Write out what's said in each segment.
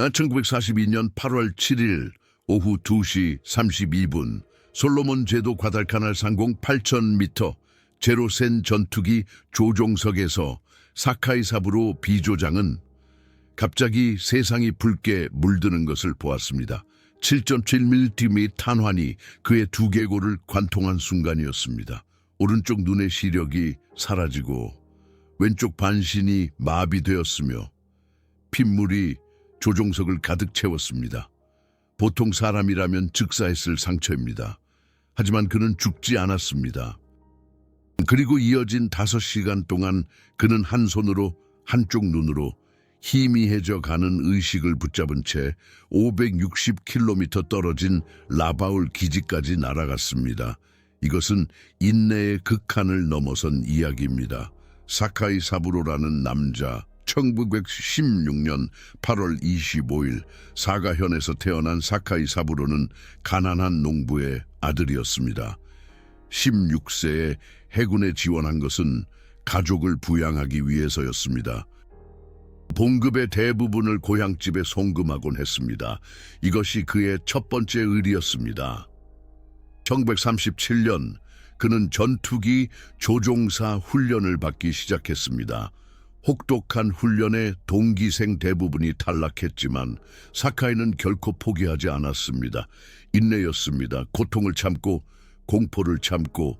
1942년 8월 7일 오후 2시 32분 솔로몬 제도 과달카날 상공 8,000m 제로센 전투기 조종석에서 사카이 사부로 비조장은 갑자기 세상이 붉게 물드는 것을 보았습니다. 7.7mm 탄환이 그의 두개골을 관통한 순간이었습니다. 오른쪽 눈의 시력이 사라지고 왼쪽 반신이 마비되었으며 핏물이 조종석을 가득 채웠습니다. 보통 사람이라면 즉사했을 상처입니다. 하지만 그는 죽지 않았습니다. 그리고 이어진 5시간 동안 그는 한 손으로 한쪽 눈으로 희미해져 가는 의식을 붙잡은 채 560km 떨어진 라바울 기지까지 날아갔습니다. 이것은 인내의 극한을 넘어선 이야기입니다. 사카이 사부로라는 남자, 1916년 8월 25일 사가현에서 태어난 사카이 사부로는 가난한 농부의 아들이었습니다. 16세에 해군에 지원한 것은 가족을 부양하기 위해서였습니다. 봉급의 대부분을 고향집에 송금하곤 했습니다. 이것이 그의 첫 번째 의리였습니다. 1937년 그는 전투기 조종사 훈련을 받기 시작했습니다. 혹독한 훈련에 동기생 대부분이 탈락했지만 사카이는 결코 포기하지 않았습니다. 인내였습니다. 고통을 참고 공포를 참고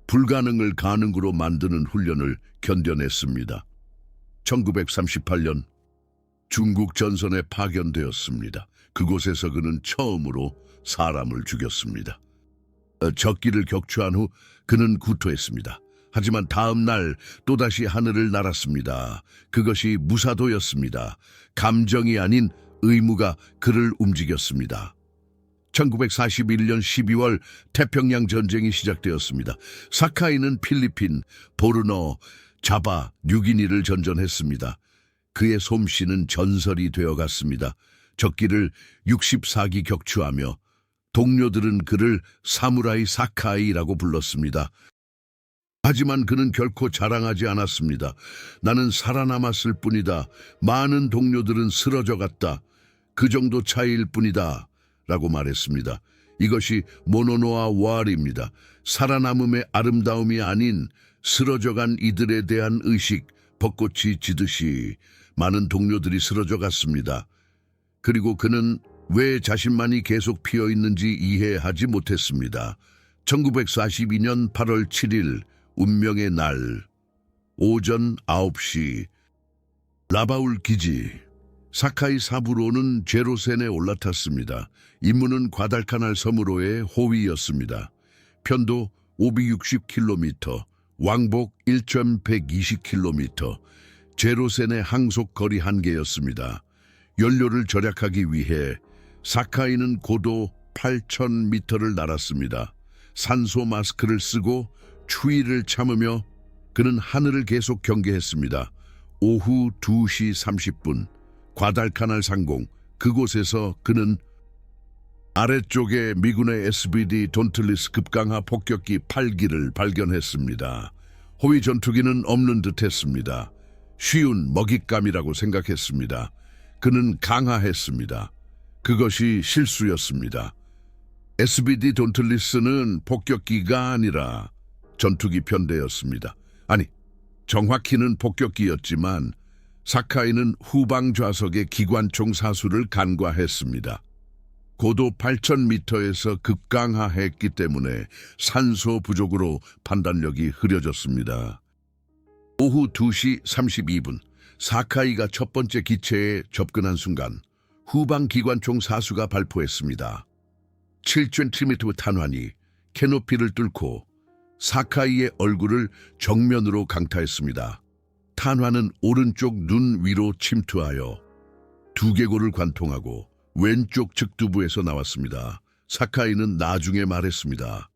불가능을 가능으로 만드는 훈련을 견뎌냈습니다. 1938년 중국 전선에 파견되었습니다. 그곳에서 그는 처음으로 사람을 죽였습니다. 적기를 격추한 후 그는 구토했습니다. 하지만 다음 날 또다시 하늘을 날았습니다. 그것이 무사도였습니다. 감정이 아닌 의무가 그를 움직였습니다. 1941년 12월 태평양 전쟁이 시작되었습니다. 사카이는 필리핀, 보르너, 자바, 뉴기니를 전전했습니다. 그의 솜씨는 전설이 되어갔습니다. 적기를 64기 격추하며 동료들은 그를 사무라이 사카이라고 불렀습니다. 하지만 그는 결코 자랑하지 않았습니다. 나는 살아남았을 뿐이다. 많은 동료들은 쓰러져 갔다. 그 정도 차이일 뿐이다. 라고 말했습니다. 이것이 모노노아 와알입니다. 살아남음의 아름다움이 아닌 쓰러져간 이들에 대한 의식, 벚꽃이 지듯이 많은 동료들이 쓰러져 갔습니다. 그리고 그는 왜 자신만이 계속 피어 있는지 이해하지 못했습니다. 1942년 8월 7일 운명의 날 오전 9시 라바울 기지 사카이 사부로는 제로센에 올라탔습니다. 임무는 과달카날 섬으로의 호위였습니다. 편도 560km, 왕복 1,120km, 제로센의 항속 거리 한계였습니다. 연료를 절약하기 위해 사카이는 고도 8,000m를 날았습니다. 산소 마스크를 쓰고 추위를 참으며 그는 하늘을 계속 경계했습니다. 오후 2시 30분 과달카날 상공 그곳에서 그는 아래쪽에 미군의 SBD 돈틀리스 급강하 폭격기 8기를 발견했습니다. 호위 전투기는 없는 듯했습니다. 쉬운 먹잇감이라고 생각했습니다. 그는 강화했습니다. 그것이 실수였습니다. SBD 돈틀리스는 폭격기가 아니라 전투기 편대였습니다. 아니, 정확히는 폭격기였지만 사카이는 후방 좌석의 기관총 사수를 간과했습니다. 고도 8,000m에서 급강하했기 때문에 산소 부족으로 판단력이 흐려졌습니다. 오후 2시 32분 사카이가 첫 번째 기체에 접근한 순간 후방 기관총 사수가 발포했습니다. 7cm 탄환이 캐노피를 뚫고 사카이의 얼굴을 정면으로 강타했습니다. 탄환은 오른쪽 눈 위로 침투하여 두개골을 관통하고 왼쪽 측두부에서 나왔습니다. 사카이는 나중에 말했습니다.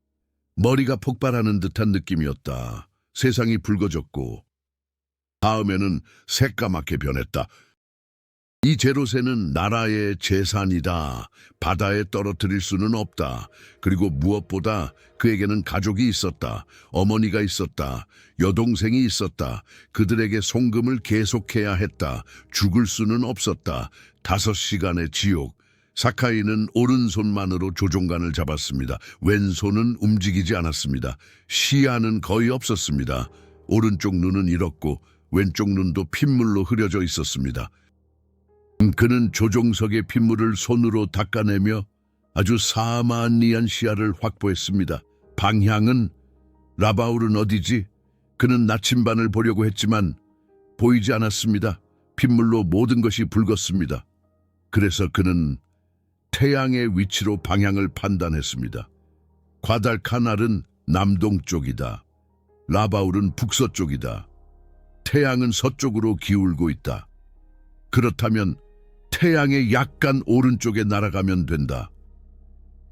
머리가 폭발하는 듯한 느낌이었다. 세상이 붉어졌고 다음에는 새까맣게 변했다. 이 제로세는 나라의 재산이다. 바다에 떨어뜨릴 수는 없다. 그리고 무엇보다 그에게는 가족이 있었다. 어머니가 있었다. 여동생이 있었다. 그들에게 송금을 계속해야 했다. 죽을 수는 없었다. 5시간의 지옥. 사카이는 오른손만으로 조종간을 잡았습니다. 왼손은 움직이지 않았습니다. 시야는 거의 없었습니다. 오른쪽 눈은 잃었고 왼쪽 눈도 핏물로 흐려져 있었습니다. 그는 조종석의 핏물을 손으로 닦아내며 아주 사만리한 시야를 확보했습니다. 방향은 라바울은 어디지? 그는 나침반을 보려고 했지만 보이지 않았습니다. 핏물로 모든 것이 붉었습니다. 그래서 그는 태양의 위치로 방향을 판단했습니다. 과달카날은 남동쪽이다. 라바울은 북서쪽이다. 태양은 서쪽으로 기울고 있다. 그렇다면 태양의 약간 오른쪽에 날아가면 된다.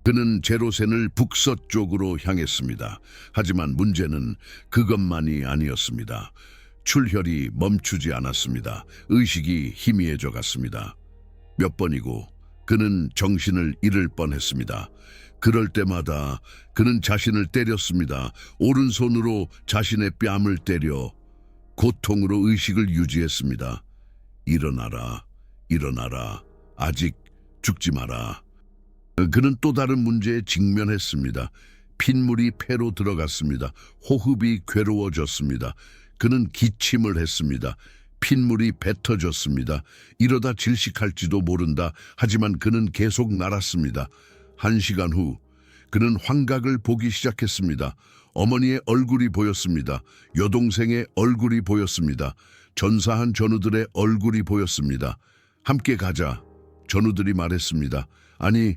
그는 제로센을 북서쪽으로 향했습니다. 하지만 문제는 그것만이 아니었습니다. 출혈이 멈추지 않았습니다. 의식이 희미해져 갔습니다. 몇 번이고 그는 정신을 잃을 뻔했습니다. 그럴 때마다 그는 자신을 때렸습니다. 오른손으로 자신의 뺨을 때려 고통으로 의식을 유지했습니다. 일어나라, 일어나라, 아직 죽지 마라. 그는 또 다른 문제에 직면했습니다. 핏물이 폐로 들어갔습니다. 호흡이 괴로워졌습니다. 그는 기침을 했습니다. 핏물이 뱉어졌습니다. 이러다 질식할지도 모른다. 하지만 그는 계속 날았습니다. 1시간 후 그는 환각을 보기 시작했습니다. 어머니의 얼굴이 보였습니다. 여동생의 얼굴이 보였습니다. 전사한 전우들의 얼굴이 보였습니다. 함께 가자. 전우들이 말했습니다. 아니,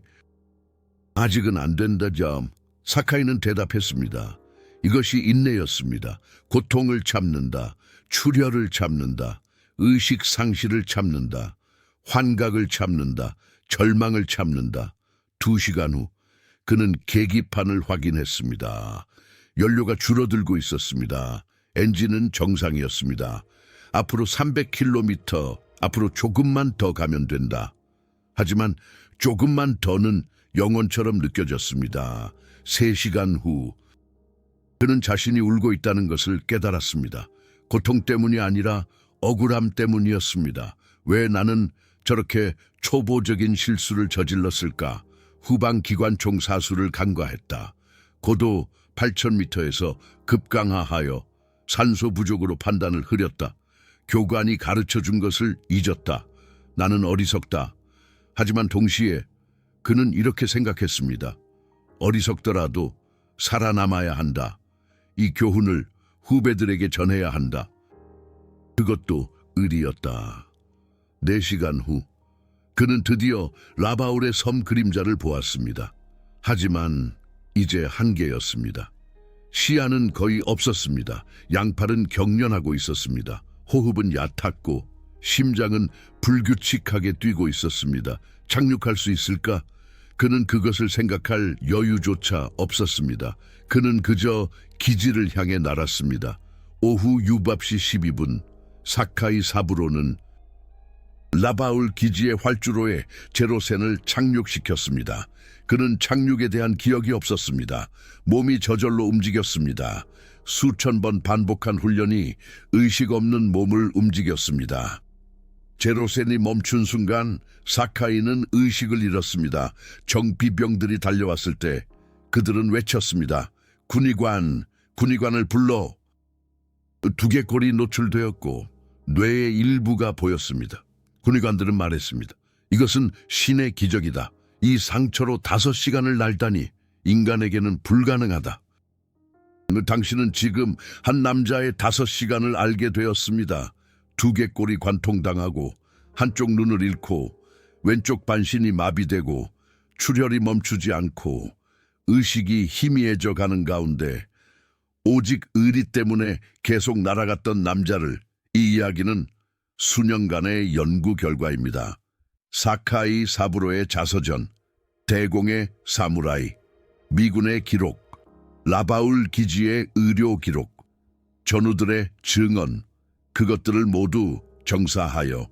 아직은 안 된다, 점. 사카이는 대답했습니다. 이것이 인내였습니다. 고통을 참는다. 출혈을 참는다. 의식 상실을 참는다. 환각을 참는다. 절망을 참는다. 2시간 후 그는 계기판을 확인했습니다. 연료가 줄어들고 있었습니다. 엔진은 정상이었습니다. 앞으로 300km, 앞으로 조금만 더 가면 된다. 하지만 조금만 더는 영원처럼 느껴졌습니다. 3시간 후 그는 자신이 울고 있다는 것을 깨달았습니다. 고통 때문이 아니라 억울함 때문이었습니다. 왜 나는 저렇게 초보적인 실수를 저질렀을까? 후방기관총 사수를 간과했다. 고도 8,000m에서 급강하하여 산소 부족으로 판단을 흐렸다. 교관이 가르쳐준 것을 잊었다. 나는 어리석다. 하지만 동시에 그는 이렇게 생각했습니다. 어리석더라도 살아남아야 한다. 이 교훈을 후배들에게 전해야 한다. 그것도 의리였다. 4시간 후 그는 드디어 라바울의 섬 그림자를 보았습니다. 하지만 이제 한계였습니다. 시야는 거의 없었습니다. 양팔은 경련하고 있었습니다. 호흡은 얕았고 심장은 불규칙하게 뛰고 있었습니다. 착륙할 수 있을까? 그는 그것을 생각할 여유조차 없었습니다. 그는 그저 기지를 향해 날았습니다. 오후 유밥시 12분 사카이 사부로는 라바울 기지의 활주로에 제로센을 착륙시켰습니다. 그는 착륙에 대한 기억이 없었습니다. 몸이 저절로 움직였습니다. 수천 번 반복한 훈련이 의식 없는 몸을 움직였습니다. 제로센이 멈춘 순간 사카이는 의식을 잃었습니다. 정비병들이 달려왔을 때 그들은 외쳤습니다. 군의관을 불러. 두개골이 노출되었고 뇌의 일부가 보였습니다. 군의관들은 말했습니다. 이것은 신의 기적이다. 이 상처로 5시간을 날다니 인간에게는 불가능하다. 당신은 지금 한 남자의 5시간을 알게 되었습니다. 두개골이 관통당하고 한쪽 눈을 잃고 왼쪽 반신이 마비되고 출혈이 멈추지 않고 의식이 희미해져 가는 가운데 오직 의리 때문에 계속 날아갔던 남자를 이 이야기는 수년간의 연구 결과입니다. 사카이 사부로의 자서전, 대공의 사무라이, 미군의 기록, 라바울 기지의 의료 기록, 전우들의 증언, 그것들을 모두 정사하여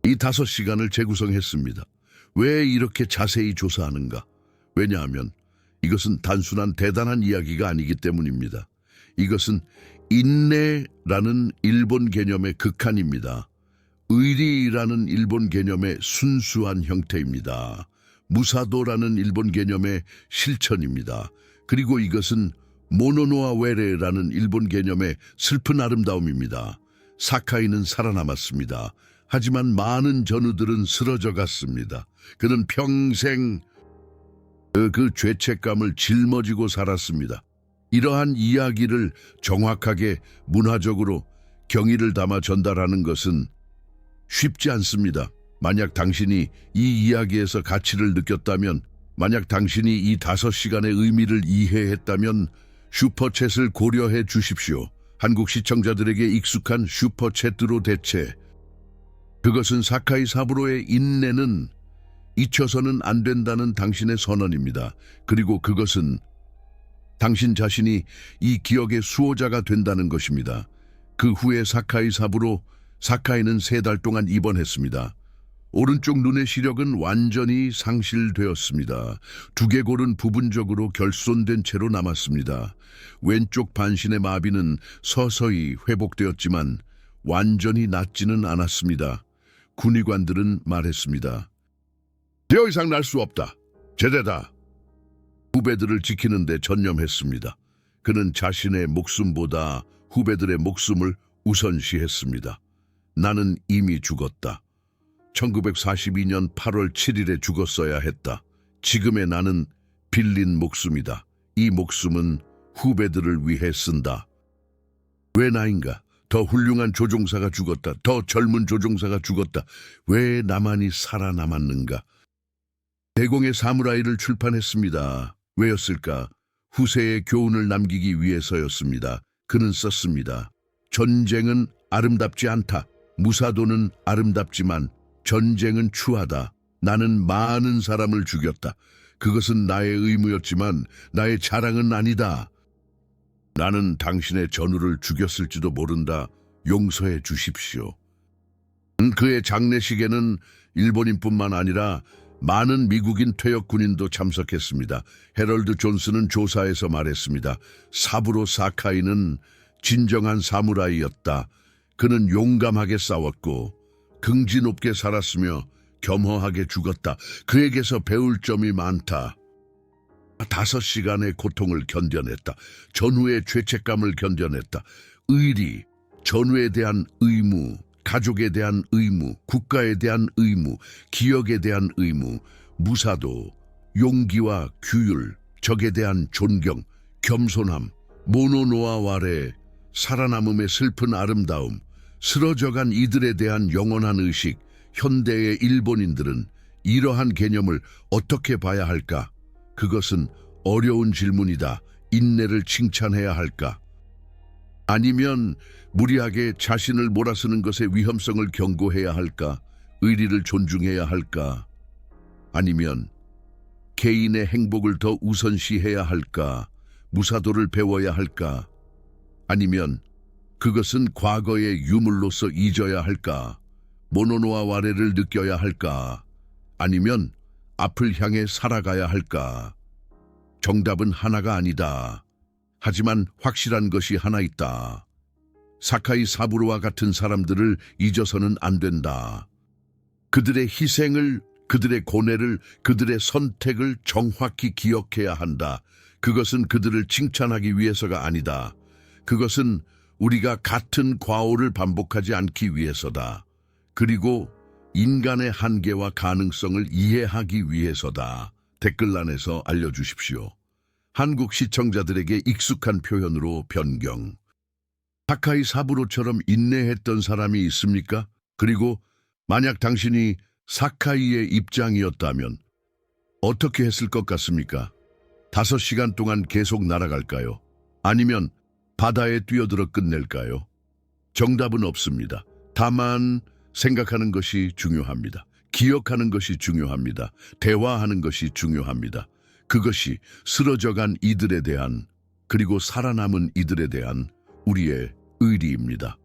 이 5시간을 재구성했습니다. 왜 이렇게 자세히 조사하는가? 왜냐하면 이것은 단순한 대단한 이야기가 아니기 때문입니다. 이것은 인내라는 일본 개념의 극한입니다. 의리라는 일본 개념의 순수한 형태입니다. 무사도라는 일본 개념의 실천입니다. 그리고 이것은 모노노아 외레라는 일본 개념의 슬픈 아름다움입니다. 사카이는 살아남았습니다. 하지만 많은 전우들은 쓰러져 갔습니다. 그는 평생 그 죄책감을 짊어지고 살았습니다. 이러한 이야기를 정확하게 문화적으로 경의를 담아 전달하는 것은 쉽지 않습니다. 만약 당신이 이 이야기에서 가치를 느꼈다면, 만약 당신이 이 5시간의 의미를 이해했다면 슈퍼챗을 고려해 주십시오. 한국 시청자들에게 익숙한 슈퍼챗으로 대체. 그것은 사카이 사부로의 인내는 잊혀서는 안 된다는 당신의 선언입니다. 그리고 그것은 당신 자신이 이 기억의 수호자가 된다는 것입니다. 그 후에 사카이는 3달 동안 입원했습니다. 오른쪽 눈의 시력은 완전히 상실되었습니다. 두개골은 부분적으로 결손된 채로 남았습니다. 왼쪽 반신의 마비는 서서히 회복되었지만 완전히 낫지는 않았습니다. 군의관들은 말했습니다. 더 이상 날 수 없다. 제대다. 후배들을 지키는 데 전념했습니다. 그는 자신의 목숨보다 후배들의 목숨을 우선시했습니다. 나는 이미 죽었다. 1942년 8월 7일에 죽었어야 했다. 지금의 나는 빌린 목숨이다. 이 목숨은 후배들을 위해 쓴다. 왜 나인가? 더 훌륭한 조종사가 죽었다. 더 젊은 조종사가 죽었다. 왜 나만이 살아남았는가? 대공의 사무라이를 출판했습니다. 왜였을까? 후세에 교훈을 남기기 위해서였습니다. 그는 썼습니다. 전쟁은 아름답지 않다. 무사도는 아름답지만 전쟁은 추하다. 나는 많은 사람을 죽였다. 그것은 나의 의무였지만 나의 자랑은 아니다. 나는 당신의 전우를 죽였을지도 모른다. 용서해 주십시오. 그의 장례식에는 일본인뿐만 아니라 많은 미국인 퇴역 군인도 참석했습니다. 헤럴드 존슨은 조사에서 말했습니다. 사부로 사카이는 진정한 사무라이였다. 그는 용감하게 싸웠고 긍지 높게 살았으며 겸허하게 죽었다. 그에게서 배울 점이 많다. 5시간의 고통을 견뎌냈다. 전후의 죄책감을 견뎌냈다. 의리, 전후에 대한 의무, 가족에 대한 의무, 국가에 대한 의무, 기억에 대한 의무, 무사도, 용기와 규율, 적에 대한 존경, 겸손함, 모노노아 와레, 살아남음의 슬픈 아름다움, 쓰러져간 이들에 대한 영원한 의식. 현대의 일본인들은 이러한 개념을 어떻게 봐야 할까? 그것은 어려운 질문이다. 인내를 칭찬해야 할까? 아니면 무리하게 자신을 몰아쓰는 것의 위험성을 경고해야 할까? 의리를 존중해야 할까? 아니면 개인의 행복을 더 우선시해야 할까? 무사도를 배워야 할까? 아니면 그것은 과거의 유물로서 잊어야 할까? 모노노아 와레를 느껴야 할까? 아니면 앞을 향해 살아가야 할까? 정답은 하나가 아니다. 하지만 확실한 것이 하나 있다. 사카이 사부로와 같은 사람들을 잊어서는 안 된다. 그들의 희생을, 그들의 고뇌를, 그들의 선택을 정확히 기억해야 한다. 그것은 그들을 칭찬하기 위해서가 아니다. 그것은 우리가 같은 과오를 반복하지 않기 위해서다. 그리고 인간의 한계와 가능성을 이해하기 위해서다. 댓글란에서 알려주십시오. 한국 시청자들에게 익숙한 표현으로 변경. 사카이 사부로처럼 인내했던 사람이 있습니까? 그리고 만약 당신이 사카이의 입장이었다면 어떻게 했을 것 같습니까? 5시간 동안 계속 날아갈까요? 아니면 바다에 뛰어들어 끝낼까요? 정답은 없습니다. 다만 생각하는 것이 중요합니다. 기억하는 것이 중요합니다. 대화하는 것이 중요합니다. 그것이 쓰러져간 이들에 대한, 그리고 살아남은 이들에 대한 우리의 의리입니다.